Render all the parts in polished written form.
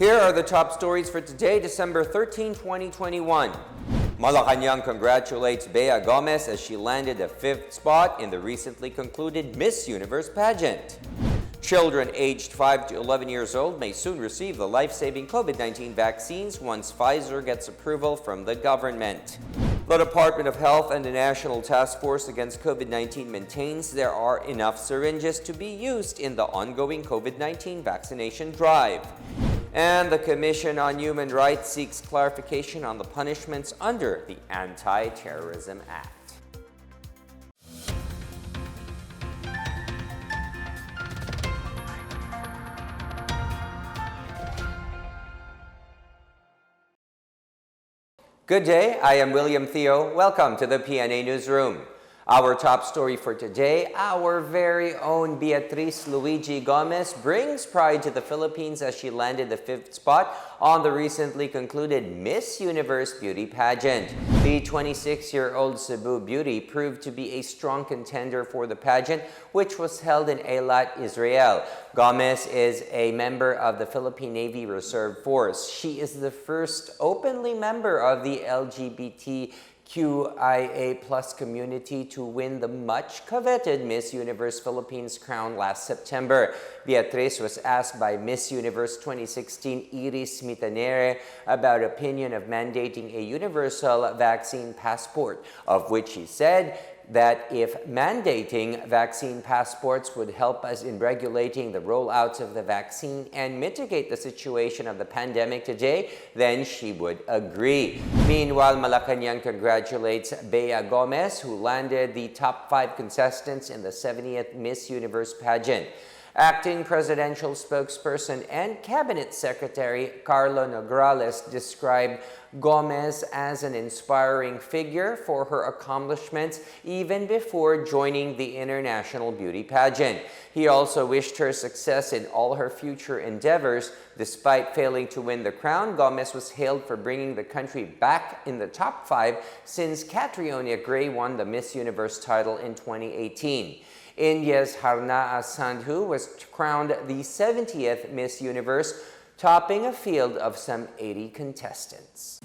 Here are the top stories for today, December 13, 2021. Malacanang congratulates Bea Gomez as she landed the 5th spot in the recently concluded Miss Universe pageant. Children aged 5 to 11 years old may soon receive the life-saving COVID-19 vaccines once Pfizer gets approval from the government. The Department of Health and the National Task Force Against COVID-19 maintains there are enough syringes to be used in the ongoing COVID-19 vaccination drive. And the Commission on Human Rights seeks clarification on the punishments under the Anti-Terrorism Act. Good day, I am William Theo. Welcome to the PNA Newsroom. Our top story for today, our very own Beatriz Luigi Gomez brings pride to the Philippines as she landed the 5th spot on the recently concluded Miss Universe beauty pageant. The 26-year-old Cebu beauty proved to be a strong contender for the pageant, which was held in Eilat, Israel. Gomez is a member of the Philippine Navy Reserve Force. She is the first openly member of the LGBTQIA+ community to win the much-coveted Miss Universe Philippines crown last September. Beatriz was asked by Miss Universe 2016 Iris Mitanere about opinion of mandating a universal vaccine passport, of which she said that if mandating vaccine passports would help us in regulating the rollouts of the vaccine and mitigate the situation of the pandemic today, then she would agree. Meanwhile, Malacanang congratulates Bea Gomez, who landed the top 5 contestants in the 70th Miss Universe pageant. Acting Presidential Spokesperson and Cabinet Secretary Carlo Nograles described Gomez as an inspiring figure for her accomplishments even before joining the international beauty pageant. He also wished her success in all her future endeavors. Despite failing to win the crown, Gomez was hailed for bringing the country back in the top 5 since Catriona Gray won the Miss Universe title in 2018. India's Harnaa Sandhu was crowned the 70th Miss Universe, topping a field of some 80 contestants.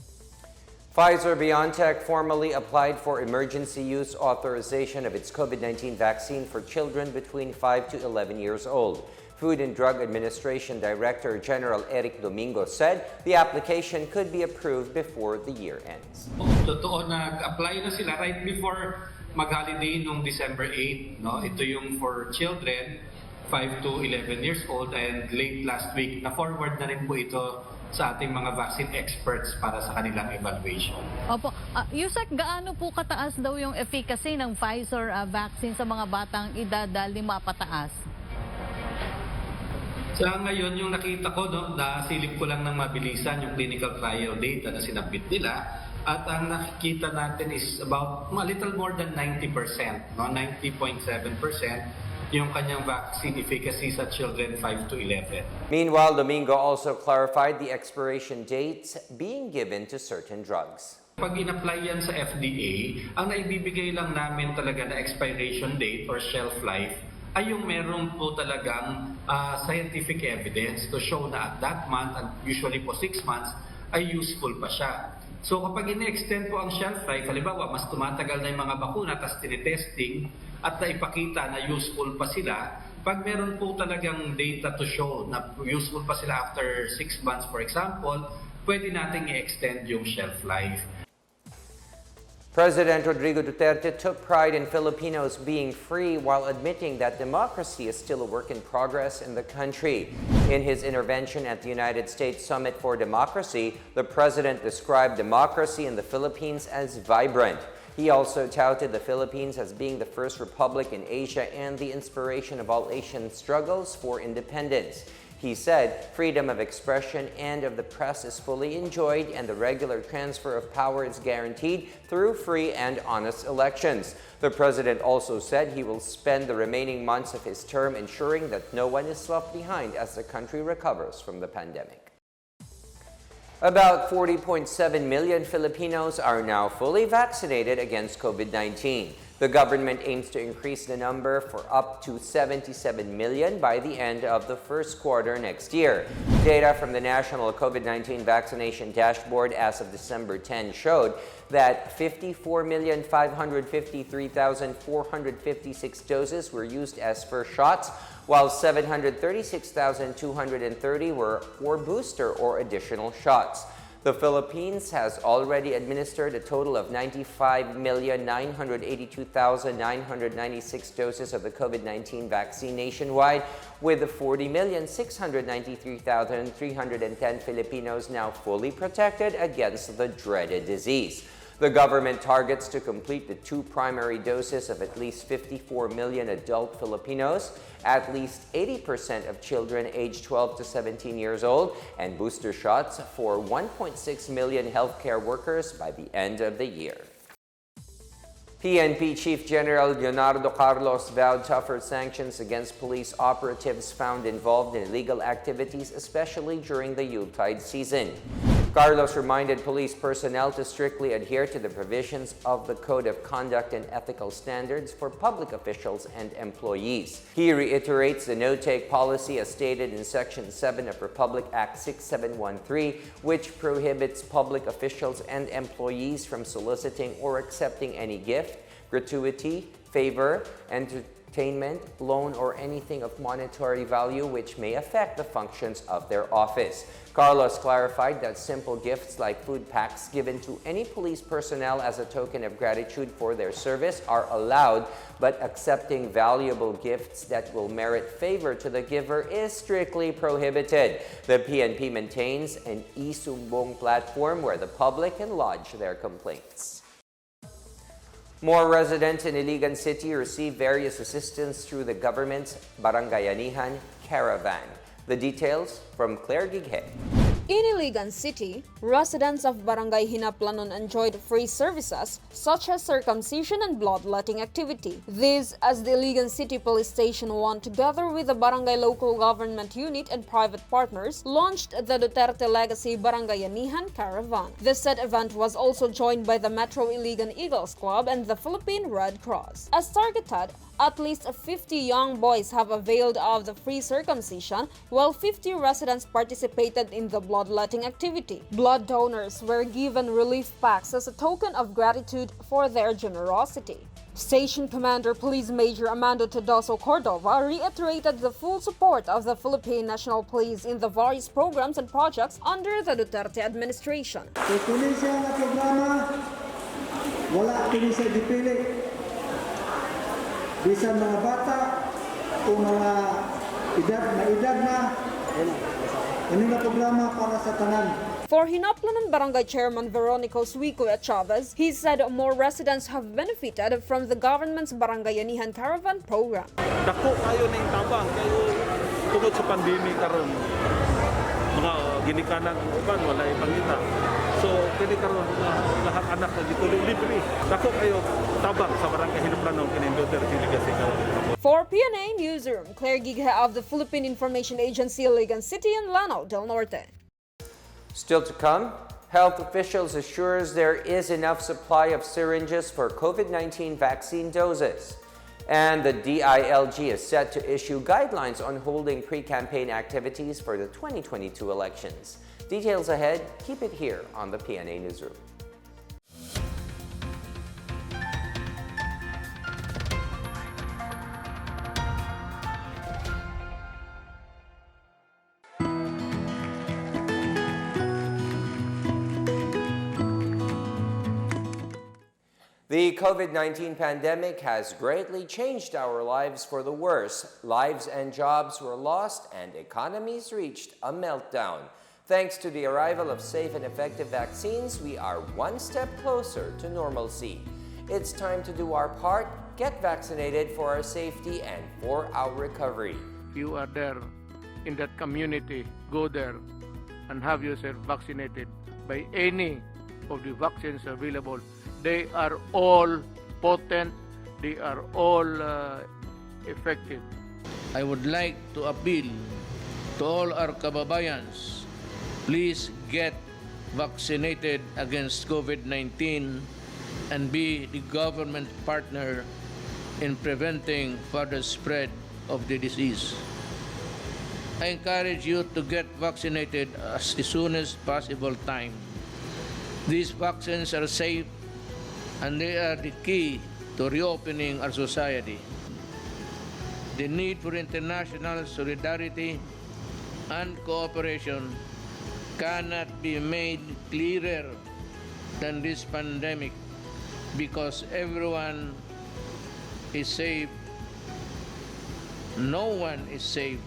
Pfizer-BioNTech formally applied for emergency use authorization of its COVID-19 vaccine for children between 5 to 11 years old. Food and Drug Administration Director General Eric Domingo said the application could be approved before the year ends. Totoo, nag-apply na sila right before mag-holiday noong December 8. No? Ito yung for children 5 to 11 years old, and late last week na-forward na rin po ito sa ating mga vaccine experts para sa kanilang evaluation. Opo. Yusek, gaano po kataas daw yung efficacy ng Pfizer vaccine sa mga batang edad 5 pataas? Sa ngayon, yung nakita ko, nasilip ko lang ng mabilisan yung clinical trial data na sinabit nila. At ang nakikita natin is about a little more than 90%, no? 90.7% yung kanyang vaccine efficacy sa children 5 to 11. Meanwhile, Domingo also clarified the expiration dates being given to certain drugs. Pag in-apply yan sa FDA, ang naibibigay lang namin talaga na expiration date or shelf life ay yung meron po talagang scientific evidence to show na at that month, and usually po 6 months, ay useful pa siya. So kapag in-extend po ang shelf life, halimbawa mas tumatagal na yung mga bakuna tapos tinitesting at naipakita na useful pa sila, pag meron po talagang data to show na useful pa sila after 6 months for example, pwede nating i-extend yung shelf life. President Rodrigo Duterte took pride in Filipinos being free while admitting that democracy is still a work in progress in the country. In his intervention at the United States Summit for Democracy, the president described democracy in the Philippines as vibrant. He also touted the Philippines as being the first republic in Asia and the inspiration of all Asian struggles for independence. He said freedom of expression and of the press is fully enjoyed and the regular transfer of power is guaranteed through free and honest elections. The president also said he will spend the remaining months of his term ensuring that no one is left behind as the country recovers from the pandemic. About 40.7 million Filipinos are now fully vaccinated against COVID-19. The government aims to increase the number for up to 77 million by the end of the first quarter next year. Data from the National COVID-19 Vaccination Dashboard as of December 10 showed that 54,553,456 doses were used as first shots, while 736,230 were for booster or additional shots. The Philippines has already administered a total of 95,982,996 doses of the COVID-19 vaccine nationwide, with 40,693,310 Filipinos now fully protected against the dreaded disease. The government targets to complete the 2 primary doses of at least 54 million adult Filipinos, at least 80% of children aged 12 to 17 years old, and booster shots for 1.6 million healthcare workers by the end of the year. PNP Chief General Leonardo Carlos vowed tougher sanctions against police operatives found involved in illegal activities, especially during the Yuletide season. Carlos reminded police personnel to strictly adhere to the provisions of the Code of Conduct and Ethical Standards for public officials and employees. He reiterates the no-take policy as stated in Section 7 of Republic Act 6713, which prohibits public officials and employees from soliciting or accepting any gift, gratuity, favor, entertainment, loan, or anything of monetary value which may affect the functions of their office. Carlos clarified that simple gifts like food packs given to any police personnel as a token of gratitude for their service are allowed, but accepting valuable gifts that will merit favor to the giver is strictly prohibited. The PNP maintains an e-sumbong platform where the public can lodge their complaints. More residents in Iligan City receive various assistance through the government's Barangayanihan Caravan. The details from Claire Gighe. In Iligan City, residents of Barangay Hinaplanon enjoyed free services such as circumcision and bloodletting activity. This as the Iligan City Police Station 1, together with the Barangay Local Government Unit and private partners, launched the Duterte Legacy Barangayanihan Caravan. The said event was also joined by the Metro Iligan Eagles Club and the Philippine Red Cross. As targeted, at least 50 young boys have availed of the free circumcision, while 50 residents participated in the bloodletting activity. Blood donors were given relief packs as a token of gratitude for their generosity. Station Commander Police Major Amando Tedoso Cordova reiterated the full support of the Philippine National Police in the various programs and projects under the Duterte administration. Sa pulisya nga programa, wala kini sa dipili. Bisan mga bata o mga edad na, ano na programa para sa tanan. For Hinaplanon Barangay Chairman Veronico Suico Chavez, he said more residents have benefited from the government's Barangayanihan Caravan program. Dako kayo na yung tabang, kayo tungod sa pandemic karon. Mga ginikanan uban wala ipangita. So kini karon lahat anak na gituloy libre. Dako kayo tabang sa Barangay Hinaplanon kini Duterte Legacy. For PNA Newsroom, Claire Gighe of the Philippine Information Agency, Iligan City and Lanao del Norte. Still to come, health officials assures there is enough supply of syringes for COVID-19 vaccine doses. And the DILG is set to issue guidelines on holding pre-campaign activities for the 2022 elections. Details ahead, keep it here on the PNA Newsroom. The COVID-19 pandemic has greatly changed our lives for the worse. Lives and jobs were lost and economies reached a meltdown. Thanks to the arrival of safe and effective vaccines, we are one step closer to normalcy. It's time to do our part, get vaccinated for our safety and for our recovery. You are there in that community, go there and have yourself vaccinated by any of the vaccines available. They are all potent, they are all effective. I would like to appeal to all our kababayans, please get vaccinated against COVID-19 and be the government partner in preventing further spread of the disease. I encourage you to get vaccinated as soon as possible time. These vaccines are safe and they are the key to reopening our society. The need for international solidarity and cooperation cannot be made clearer than this pandemic, because everyone is safe. No one is safe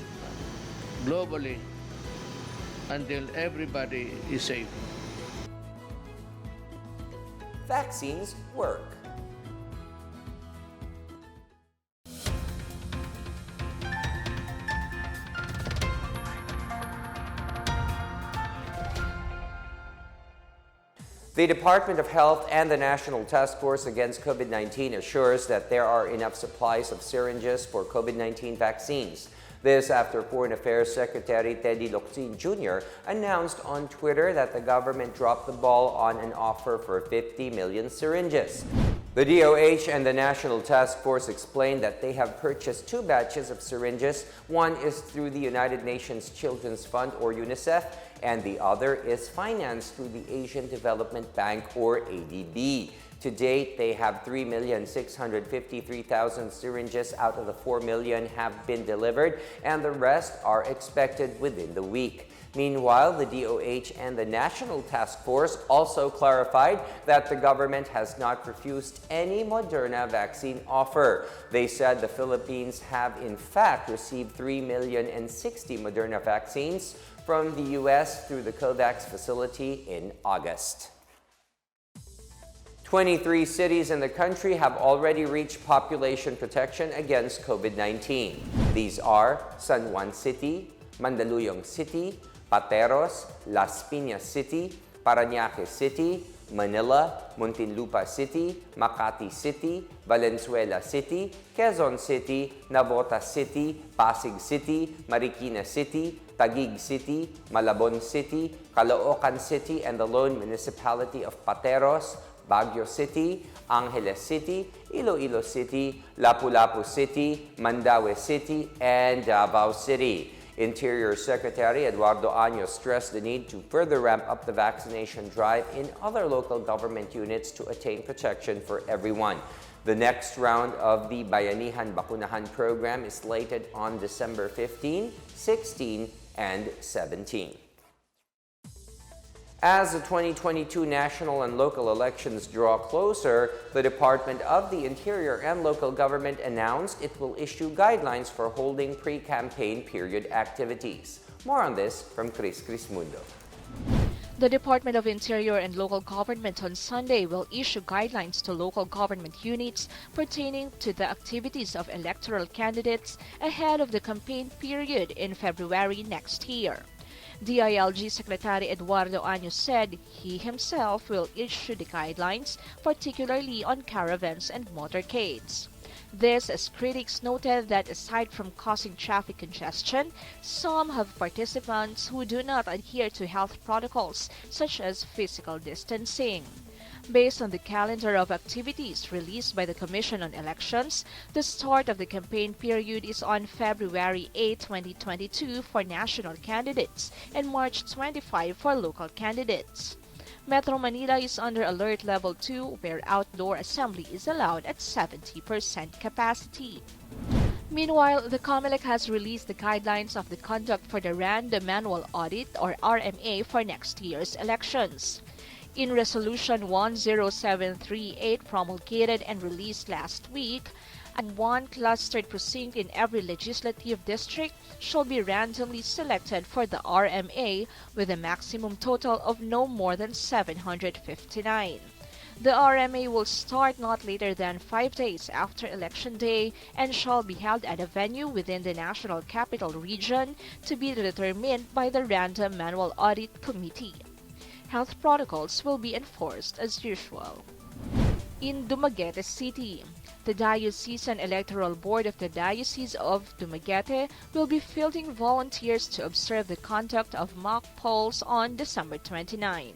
globally until everybody is safe. Vaccines work. The Department of Health and the National Task Force Against COVID-19 assures that there are enough supplies of syringes for COVID-19 vaccines. This after Foreign Affairs Secretary Teddy Locsin Jr. announced on Twitter that the government dropped the ball on an offer for 50 million syringes. The DOH and the National Task Force explained that they have purchased 2 batches of syringes. One is through the United Nations Children's Fund, or UNICEF, and the other is financed through the Asian Development Bank, or ADB. To date, they have 3,653,000 syringes out of the 4 million have been delivered, and the rest are expected within the week. Meanwhile, the DOH and the National Task Force also clarified that the government has not refused any Moderna vaccine offer. They said the Philippines have in fact received 3,060,000 Moderna vaccines from the U.S. through the COVAX facility in August. 23 cities in the country have already reached population protection against COVID-19. These are San Juan City, Mandaluyong City, Pateros, Las Piñas City, Parañaque City, Manila, Muntinlupa City, Makati City, Valenzuela City, Quezon City, Navotas City, Pasig City, Marikina City, Taguig City, Malabon City, Caloocan City, and the lone municipality of Pateros, Baguio City, Angeles City, Iloilo City, Lapu-Lapu City, Mandaue City, and Davao City. Interior Secretary Eduardo Año stressed the need to further ramp up the vaccination drive in other local government units to attain protection for everyone. The next round of the Bayanihan Bakunahan program is slated on December 15, 16, and 17. As the 2022 national and local elections draw closer, the Department of the Interior and Local Government announced it will issue guidelines for holding pre-campaign period activities. More on this from Chris Crismundo. The Department of Interior and Local Government on Sunday will issue guidelines to local government units pertaining to the activities of electoral candidates ahead of the campaign period in February next year. DILG Secretary Eduardo Año said he himself will issue the guidelines, particularly on caravans and motorcades. This as critics noted that aside from causing traffic congestion, some have participants who do not adhere to health protocols such as physical distancing. Based on the calendar of activities released by the Commission on Elections, the start of the campaign period is on February 8, 2022 for national candidates and March 25 for local candidates. Metro Manila is under Alert Level 2, where outdoor assembly is allowed at 70% capacity. Meanwhile, the COMELEC has released the guidelines of the conduct for the Random Manual Audit, or RMA, for next year's elections. In Resolution 10738 promulgated and released last week, one clustered precinct in every legislative district shall be randomly selected for the RMA with a maximum total of no more than 759. The RMA will start not later than 5 days after Election Day and shall be held at a venue within the National Capital Region to be determined by the Random Manual Audit Committee. Health protocols will be enforced as usual. In Dumaguete City, the Diocesan Electoral Board of the Diocese of Dumaguete will be fielding volunteers to observe the conduct of mock polls on December 29.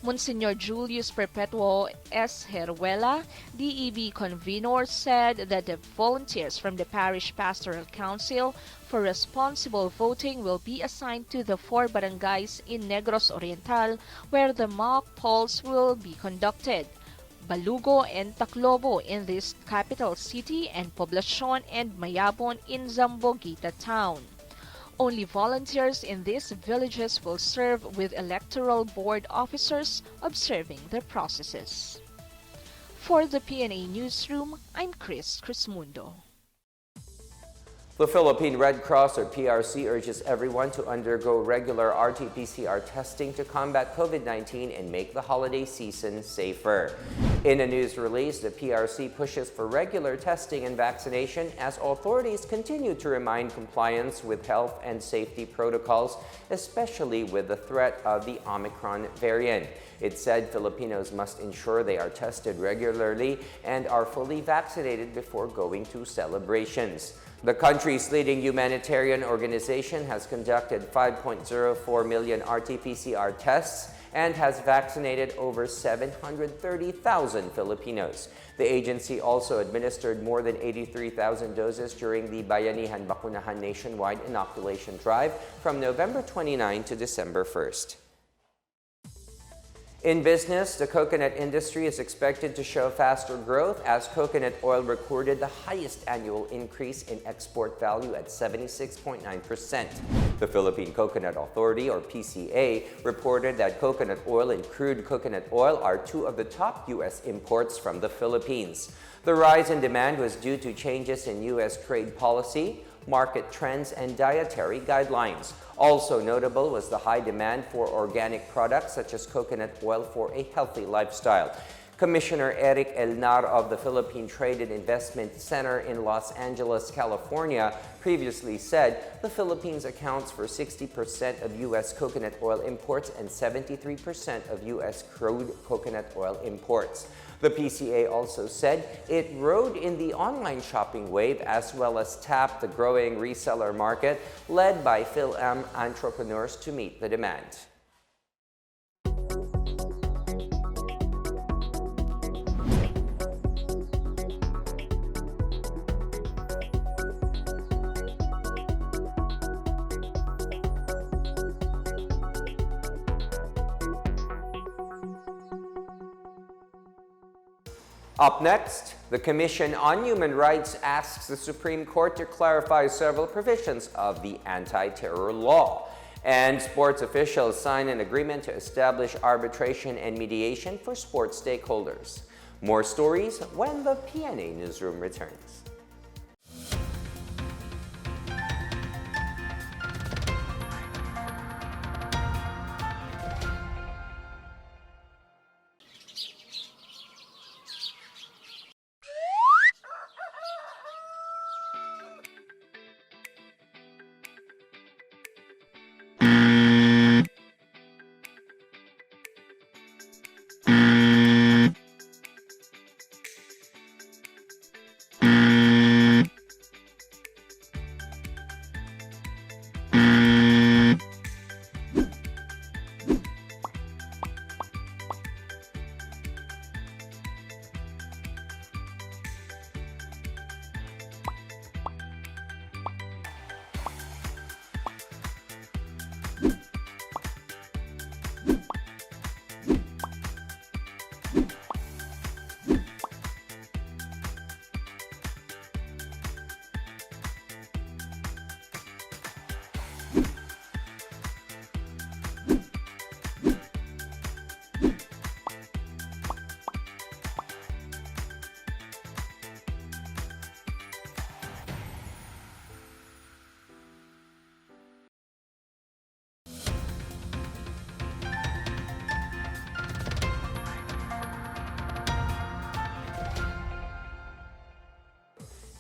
Monsignor Julius Perpetuo S. Heruela, DEB convener, said that the volunteers from the Parish Pastoral Council for responsible voting will be assigned to the 4 barangays in Negros Oriental where the mock polls will be conducted. Balugo and Taclobo in this capital city, and Poblacion and Mayabon in Zamboanga town. Only volunteers in these villages will serve with electoral board officers observing the processes. For the PNA Newsroom, I'm Chris Crismundo. The Philippine Red Cross, or PRC, urges everyone to undergo regular RT-PCR testing to combat COVID-19 and make the holiday season safer. In a news release, the PRC pushes for regular testing and vaccination as authorities continue to remind compliance with health and safety protocols, especially with the threat of the Omicron variant. It said Filipinos must ensure they are tested regularly and are fully vaccinated before going to celebrations. The country's leading humanitarian organization has conducted 5.04 million RT-PCR tests and has vaccinated over 730,000 Filipinos. The agency also administered more than 83,000 doses during the Bayanihan Bakunahan nationwide inoculation drive from November 29 to December 1st. In business, the coconut industry is expected to show faster growth as coconut oil recorded the highest annual increase in export value at 76.9%. The Philippine Coconut Authority, or PCA, reported that coconut oil and crude coconut oil are two of the top U.S. imports from the Philippines. The rise in demand was due to changes in U.S. trade policy, market trends, and dietary guidelines. Also notable was the high demand for organic products such as coconut oil for a healthy lifestyle. Commissioner Eric Elnar of the Philippine Trade and Investment Center in Los Angeles, California, previously said the Philippines accounts for 60% of U.S. coconut oil imports and 73% of U.S. crude coconut oil imports. The PCA also said it rode in the online shopping wave as well as tapped the growing reseller market led by Phil-Am entrepreneurs to meet the demand. Up next, the Commission on Human Rights asks the Supreme Court to clarify several provisions of the anti-terror law. And sports officials sign an agreement to establish arbitration and mediation for sports stakeholders. More stories when the PNA Newsroom returns.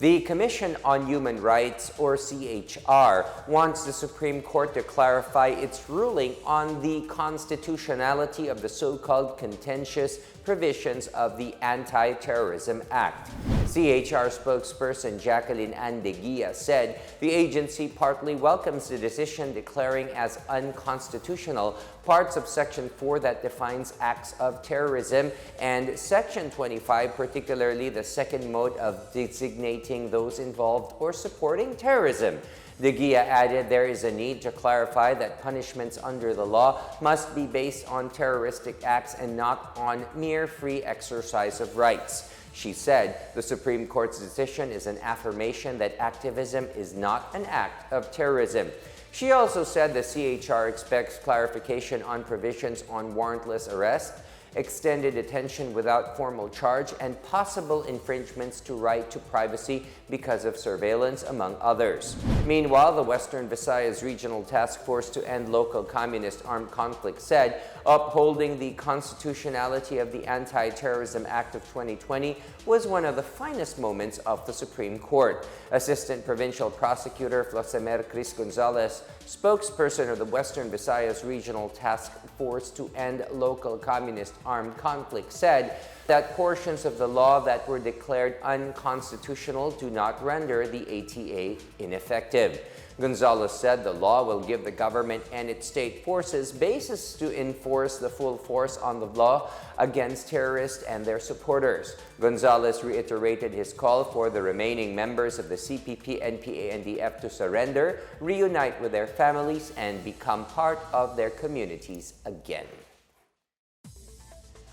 The Commission on Human Rights, or CHR, wants the Supreme Court to clarify its ruling on the constitutionality of the so-called contentious provisions of the Anti-Terrorism Act. CHR spokesperson Jacqueline Andeguia said the agency partly welcomes the decision declaring as unconstitutional parts of Section 4 that defines acts of terrorism and Section 25, particularly the second mode of designating those involved or supporting terrorism. De Guia added there is a need to clarify that punishments under the law must be based on terroristic acts and not on mere free exercise of rights. She said the Supreme Court's decision is an affirmation that activism is not an act of terrorism. She also said the CHR expects clarification on provisions on warrantless arrest, extended detention without formal charge, and possible infringements to right to privacy because of surveillance, among others. Meanwhile, the Western Visayas Regional Task Force to End Local Communist Armed Conflict said upholding the constitutionality of the Anti-Terrorism Act of 2020 was one of the finest moments of the Supreme Court. Assistant Provincial Prosecutor Flosemer Cris Gonzalez, spokesperson of the Western Visayas Regional Task Force to End Local Communist Armed Conflict, said that portions of the law that were declared unconstitutional do not render the ATA ineffective. Gonzalez said the law will give the government and its state forces basis to enforce the full force on the law against terrorists and their supporters. Gonzalez reiterated his call for the remaining members of the CPP, NPA, and DF to surrender, reunite with their families, and become part of their communities again.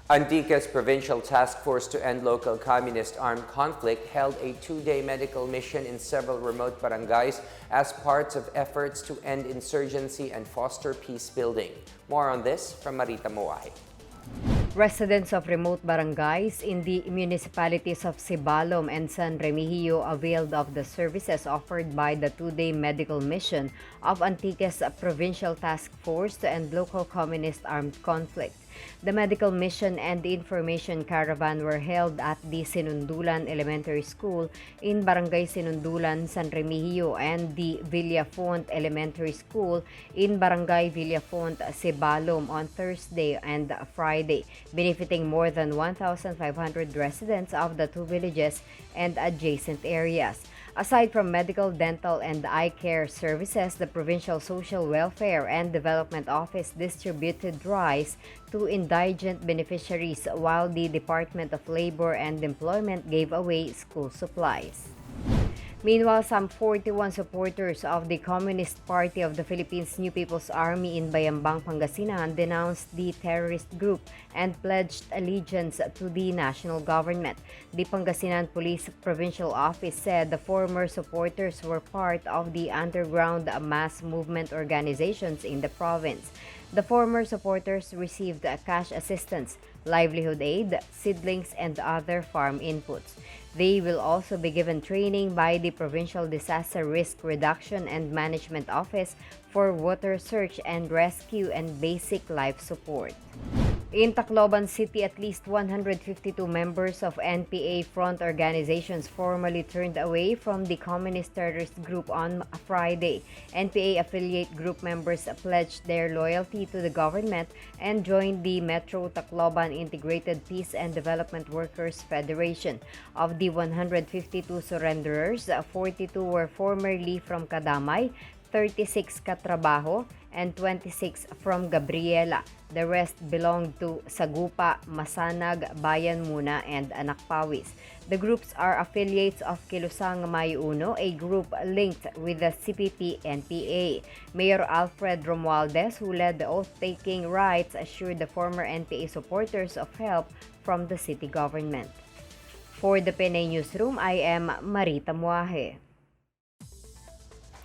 Antique's Provincial Task Force to End Local Communist Armed Conflict held a two-day medical mission in several remote barangays as parts of efforts to end insurgency and foster peace building. More on this from Marita Moahe. Residents of remote barangays in the municipalities of Sibalom and San Remigio availed of the services offered by the two-day medical mission of Antique's Provincial Task Force to End Local Communist Armed Conflict. The medical mission and the information caravan were held at the Sinundulan Elementary School in Barangay Sinundulan, San Remigio, and the Villafont Elementary School in Barangay Villafont, Sibalom on Thursday and Friday, benefiting more than 1,500 residents of the two villages and adjacent areas. Aside from medical, dental, and eye care services, the Provincial Social Welfare and Development Office distributed rice to indigent beneficiaries, while the Department of Labor and Employment gave away school supplies. Meanwhile, some 41 supporters of the Communist Party of the Philippines New People's Army in Bayambang, Pangasinan denounced the terrorist group and pledged allegiance to the national government. The Pangasinan Police Provincial Office said the former supporters were part of the underground mass movement organizations in the province. The former supporters received cash assistance, livelihood aid, seedlings, and other farm inputs. They will also be given training by the Provincial Disaster Risk Reduction and Management Office for water search and rescue and basic life support. In Tacloban City, at least 152 members of NPA front organizations formally turned away from the communist terrorist group on Friday. NPA affiliate group members pledged their loyalty to the government and joined the Metro Tacloban Integrated Peace and Development Workers Federation. Of the 152 surrenderers, 42 were formerly from Kadamay, 36 Katrabaho, and 26 from Gabriela. The rest belonged to Sagupa, Masanag, Bayan Muna, and Anakpawis. The groups are affiliates of Kilusang Mayuno, a group linked with the CPP-NPA. Mayor Alfred Romualdez, who led the oath-taking rites, assured the former NPA supporters of help from the city government. For the PNA Newsroom, I am Marita Moahe.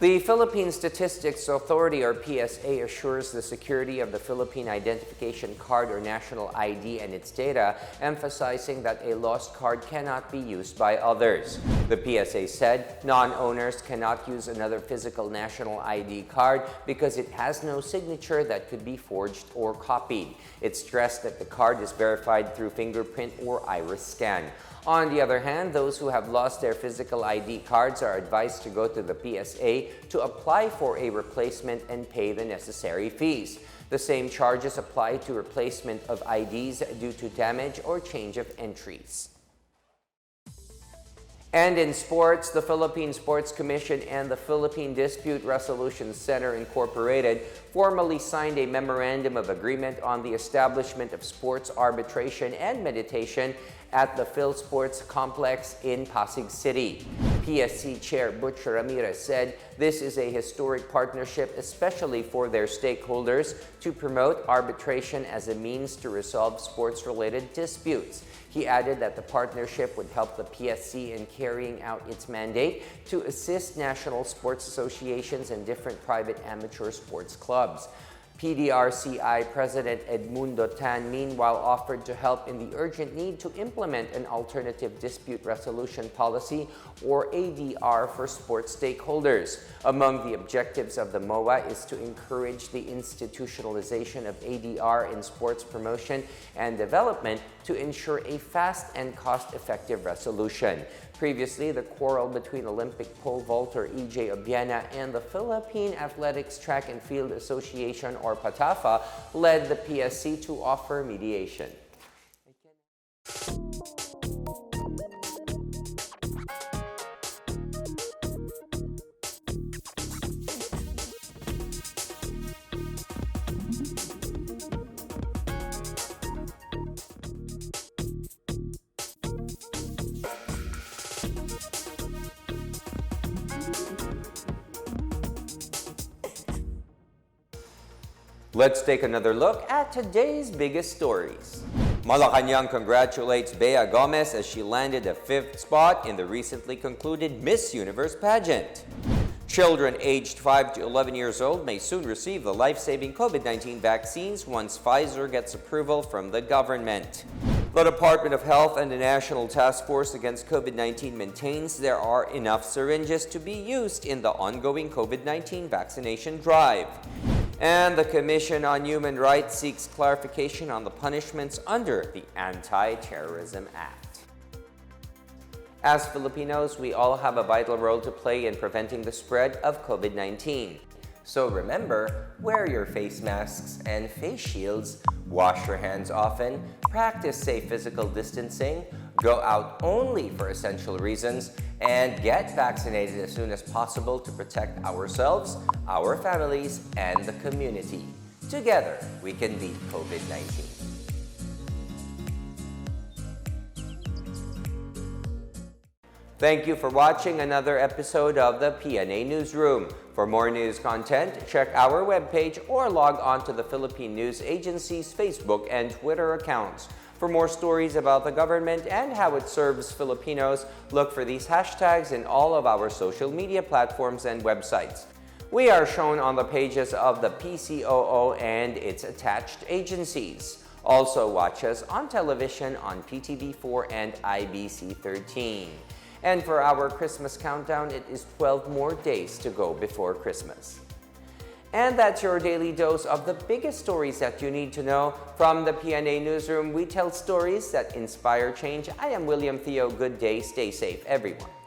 The Philippine Statistics Authority, or PSA, assures the security of the Philippine Identification Card or National ID and its data, emphasizing that a lost card cannot be used by others. The PSA said non-owners cannot use another physical national ID card because it has no signature that could be forged or copied. It stressed that the card is verified through fingerprint or iris scan. On the other hand, those who have lost their physical ID cards are advised to go to the PSA to apply for a replacement and pay the necessary fees. The same charges apply to replacement of IDs due to damage or change of entries. And in sports, the Philippine Sports Commission and the Philippine Dispute Resolution Center Incorporated formally signed a memorandum of agreement on the establishment of sports arbitration and mediation at the PhilSports Complex in Pasig City. PSC Chair Butch Ramirez said this is a historic partnership, especially for their stakeholders, to promote arbitration as a means to resolve sports-related disputes. He added that the partnership would help the PSC in carrying out its mandate to assist national sports associations and different private amateur sports clubs. PDRCI President Edmundo Tan, meanwhile, offered to help in the urgent need to implement an alternative dispute resolution policy, or ADR, for sports stakeholders. Among the objectives of the MOA is to encourage the institutionalization of ADR in sports promotion and development to ensure a fast and cost-effective resolution. Previously, the quarrel between Olympic pole vaulter E.J. Obiena and the Philippine Athletics Track and Field Association, or PATAFA, led the PSC to offer mediation. Let's take another look at today's biggest stories. Malacanang congratulates Bea Gomez as she landed a 5th spot in the recently concluded Miss Universe pageant. Children aged 5 to 11 years old may soon receive the life-saving COVID-19 vaccines once Pfizer gets approval from the government. The Department of Health and the National Task Force Against COVID-19 maintains there are enough syringes to be used in the ongoing COVID-19 vaccination drive. And the Commission on Human Rights seeks clarification on the punishments under the Anti-Terrorism Act. As Filipinos, we all have a vital role to play in preventing the spread of COVID-19. So remember, wear your face masks and face shields, wash your hands often, practice safe physical distancing, go out only for essential reasons, and get vaccinated as soon as possible to protect ourselves, our families, and the community. Together, we can beat COVID-19. Thank you for watching another episode of the PNA Newsroom. For more news content, check our webpage or log on to the Philippine News Agency's Facebook and Twitter accounts. For more stories about the government and how it serves Filipinos, look for these hashtags in all of our social media platforms and websites. We are shown on the pages of the PCOO and its attached agencies. Also watch us on television on PTV4 and IBC 13. And for our Christmas countdown, it is 12 more days to go before Christmas. And that's your daily dose of the biggest stories that you need to know. From the PNA Newsroom, we tell stories that inspire change. I am William Theo. Good day. Stay safe, everyone.